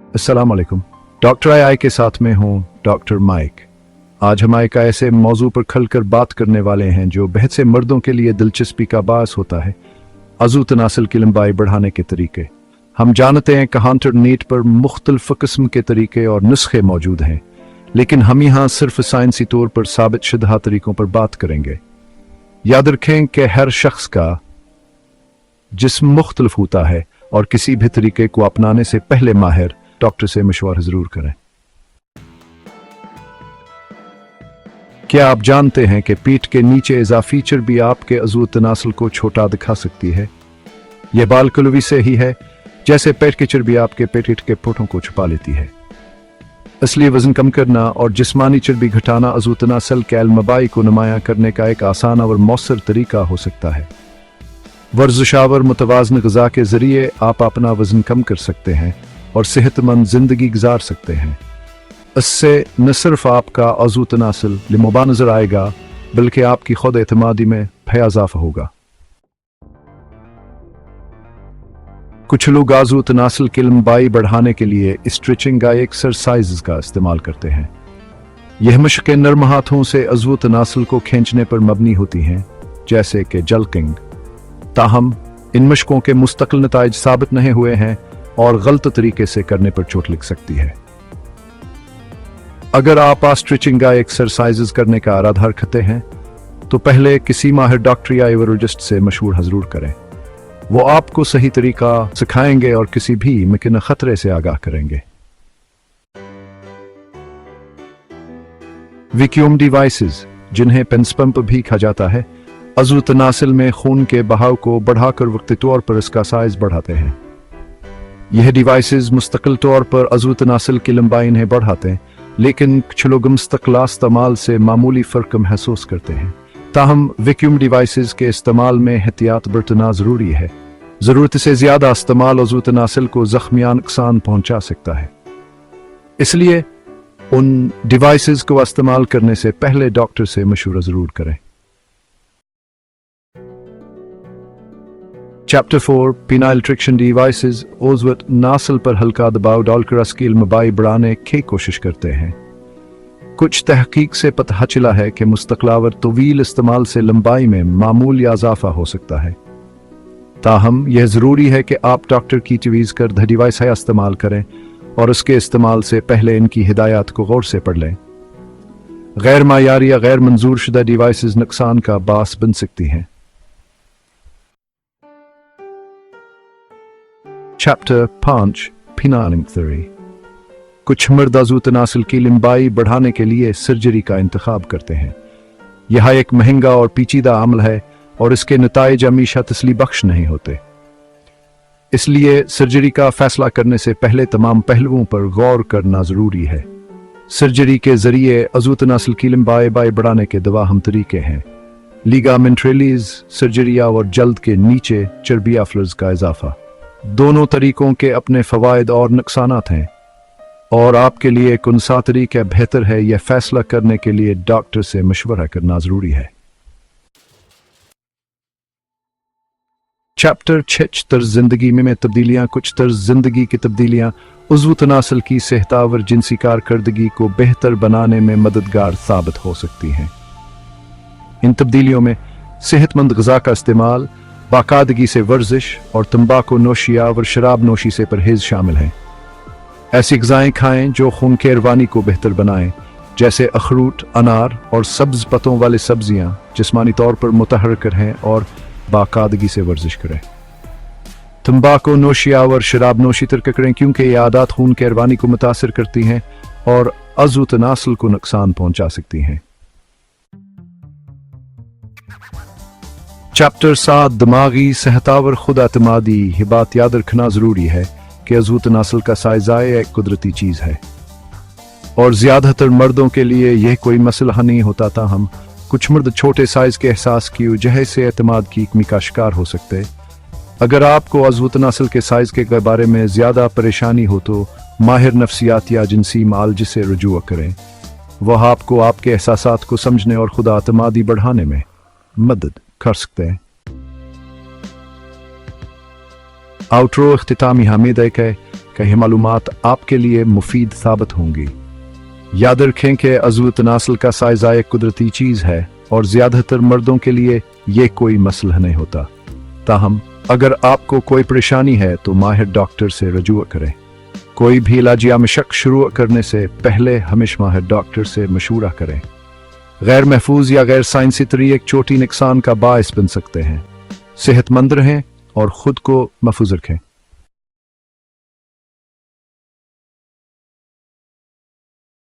अस्सलाम वालेकुम। डॉक्टर आई के साथ में हूँ डॉक्टर माइक। आज हम एक ऐसे मौजू पर खुलकर बात करने वाले हैं जो बहुत से मर्दों के लिए दिलचस्पी का बायस होता है, अज़ू तनासल की लंबाई बढ़ाने के तरीके। हम जानते हैं कि इंटरनेट पर मुख्तलिफ किस्म के तरीके और नुस्खे मौजूद हैं, लेकिन हम यहाँ सिर्फ साइंसी तौर पर साबित शुदा तरीकों पर बात करेंगे। याद रखें कि हर शख्स का जिस्म मुख्तलिफ होता है और किसी भी तरीके को अपनाने से पहले माहिर डॉक्टर से मशवरा जरूर करें। क्या आप जानते हैं कि पीठ के नीचे इजाफी चर्बी आपके अज़ू तनासल को छोटा दिखा सकती है? यह बालकुलवी से ही है, जैसे पेट की चर्बी आपके पेट के फोटों को छुपा लेती है। इसलिए वजन कम करना और जिस्मानी चर्बी घटाना अज़ू तनासल के अलमबाई को नुमायां करने का एक आसान और मौसर तरीका हो सकता है। वर्जिशावर मुतवाज़न ग़िज़ा के ज़रिए आप अपना वज़न कम कर सकते हैं और सेहतमंद ज़िंदगी गुजार सकते हैं। इससे न सिर्फ आपका अज़ू तनासल लिमुबा नज़र आएगा, बल्कि आपकी खुद एतमादी में भी इजाफा होगा। कुछ लोग अज़ू तनासल की लंबाई बढ़ाने के लिए स्ट्रेचिंग का एक्सरसाइज का इस्तेमाल करते हैं। यह मशक़ें नर्म हाथों से अज़ू तनासल को खींचने पर मबनी होती हैं, जैसे कि जल्किंग। ताहम इन मशकों के मुस्तकिल नताइज साबित नहीं हुए हैं और गलत तरीके से करने पर चोट लग सकती है। अगर आप स्ट्रेचिंग का एक्सरसाइज करने का इरादा रखते हैं तो पहले किसी माहिर डॉक्टर या यूरोलॉजिस्ट से मशवरा जरूर करें। वो आपको सही तरीका सिखाएंगे और किसी भी मुमकिन खतरे से आगाह करेंगे। वैक्यूम डिवाइसेस, जिन्हें पेंस पंप भी कहा जाता है, अज़ू तनासल में खून के बहाव को बढ़ाकर वक्ती तौर पर इसका साइज बढ़ाते हैं। यह डिवाइसेस मुस्तकिल तौर पर अज़ू तनासल की लंबाई नहीं बढ़ाते, लेकिन कुछ लोग मुस्तकिल इस्तेमाल से मामूली फ़र्क महसूस करते हैं। ताहम वैक्यूम डिवाइसेस के इस्तेमाल में एहतियात बरतना ज़रूरी है। ज़रूरत से ज़्यादा इस्तेमाल अज़ू तनासल को ज़ख्मियान नुकसान पहुंचा सकता है, इसलिए उन डिवाइसेस को इस्तेमाल करने से पहले डॉक्टर से मशवरा ज़रूर करें। चैप्टर 4 पेनाइल ट्रिक्शन डिवाइसेस अज़ू तनासल पर हल्का दबाव डालकर इसकी लंबाई बढ़ाने की कोशिश करते हैं। कुछ तहकीक से पता चला है कि मुस्तक़लावर तवील इस्तेमाल से लंबाई में मामूली इजाफा हो सकता है। ताहम यह ज़रूरी है कि आप डॉक्टर की तजवीज़ करदा डिवाइस इस्तेमाल करें और उसके इस्तेमाल से पहले इनकी हिदायत को गौर से पढ़ लें। गैर मायारी या गैर मंजूर शुदा डिवाइसेस नुकसान का बास बन सकती हैं। चैप्टर 5 पेनाइलिंग थ्योरी। कुछ मर्द अज़ू तनासल की लंबाई बढ़ाने के लिए सर्जरी का इंतखाब करते हैं। यह एक महंगा और पेचीदा अमल है और इसके नताइज हमेशा तसली बख्श नहीं होते। इसलिए सर्जरी का फैसला करने से पहले तमाम पहलुओं पर गौर करना जरूरी है। सर्जरी के जरिए अज़ू तनासल की लंबाई बढ़ाने के दवाहम तरीके हैं: लिगामेंट रिलीज सर्जरी और जल्द के नीचे चर्बिया फ्लर्स का इजाफा। दोनों तरीकों के अपने फवायद और नुकसानात हैं और आपके लिए कौन सा तरीका बेहतर है, यह फैसला करने के लिए डॉक्टर से मशवरा करना जरूरी है। चैप्टर 6 तर्ज जिंदगी में तब्दीलियां। कुछ तर्ज जिंदगी की तब्दीलियां अज़ू तनासल की सेहतावर जिनसी कारकर्दगी को बेहतर बनाने में मददगार साबित हो सकती हैं। इन तब्दीलियों में सेहतमंद ग़िज़ा का इस्तेमाल, बाकायदगी से वर्जिश और तंबाकू नोशी और शराब नोशी से परहेज शामिल हैं। ऐसी ग़िज़ाएं खाएं जो खून के रवानी को बेहतर बनाएं, जैसे अखरूट, अनार और सब्ज पत्तों वाली सब्जियां जिस्मानी तौर पर मुतहर्रिक हैं और बाकायदगी से वर्जिश करें। तंबाकू नोशी और शराब नोशी तर्क करें, क्योंकि ये आदत खून के रवानी को मुतासिर करती हैं और अज़ू तनासल को नुकसान पहुंचा सकती हैं। चैप्टर 7 दिमागी सेहतावर खुद एतमादी। ये बात याद रखना जरूरी है कि अज़ू तनासल का साइज़ एक कुदरती चीज़ है और ज़्यादातर मर्दों के लिए यह कोई मसला नहीं होता। ताहम कुछ मर्द छोटे साइज़ के एहसास की वजह से एतमाद की कमी का शिकार हो सकते। अगर आपको अज़ू तनासल के साइज़ के बारे में ज़्यादा परेशानी हो तो माहिर नफ्सियात या जिनसी मालज से रुजू करें। वह आपको आपके एहसासात को समझने और खुद एतमादी बढ़ाने में मदद कर सकते हैं। आउटरो इख्तितामी हामिद है कि ये मालूमात आपके लिए मुफीद साबित होंगी। याद रखें कि अज़्व तनासुल का साइज़ा एक कुदरती चीज़ है और ज़्यादातर मर्दों के लिए ये कोई मसला नहीं होता। ताहम अगर आपको कोई परेशानी है तो माहिर डॉक्टर से रजूअ करें। कोई भी इलाज या मशक शुरू करने से पहले हमेशा माहिर डॉक्टर से मशूरा करें। गैर महफूज या गैर साइंसी तरीके छोटी नुकसान का बायस बन सकते हैं। सेहतमंद रहें और ख़ुद को महफूज रखें।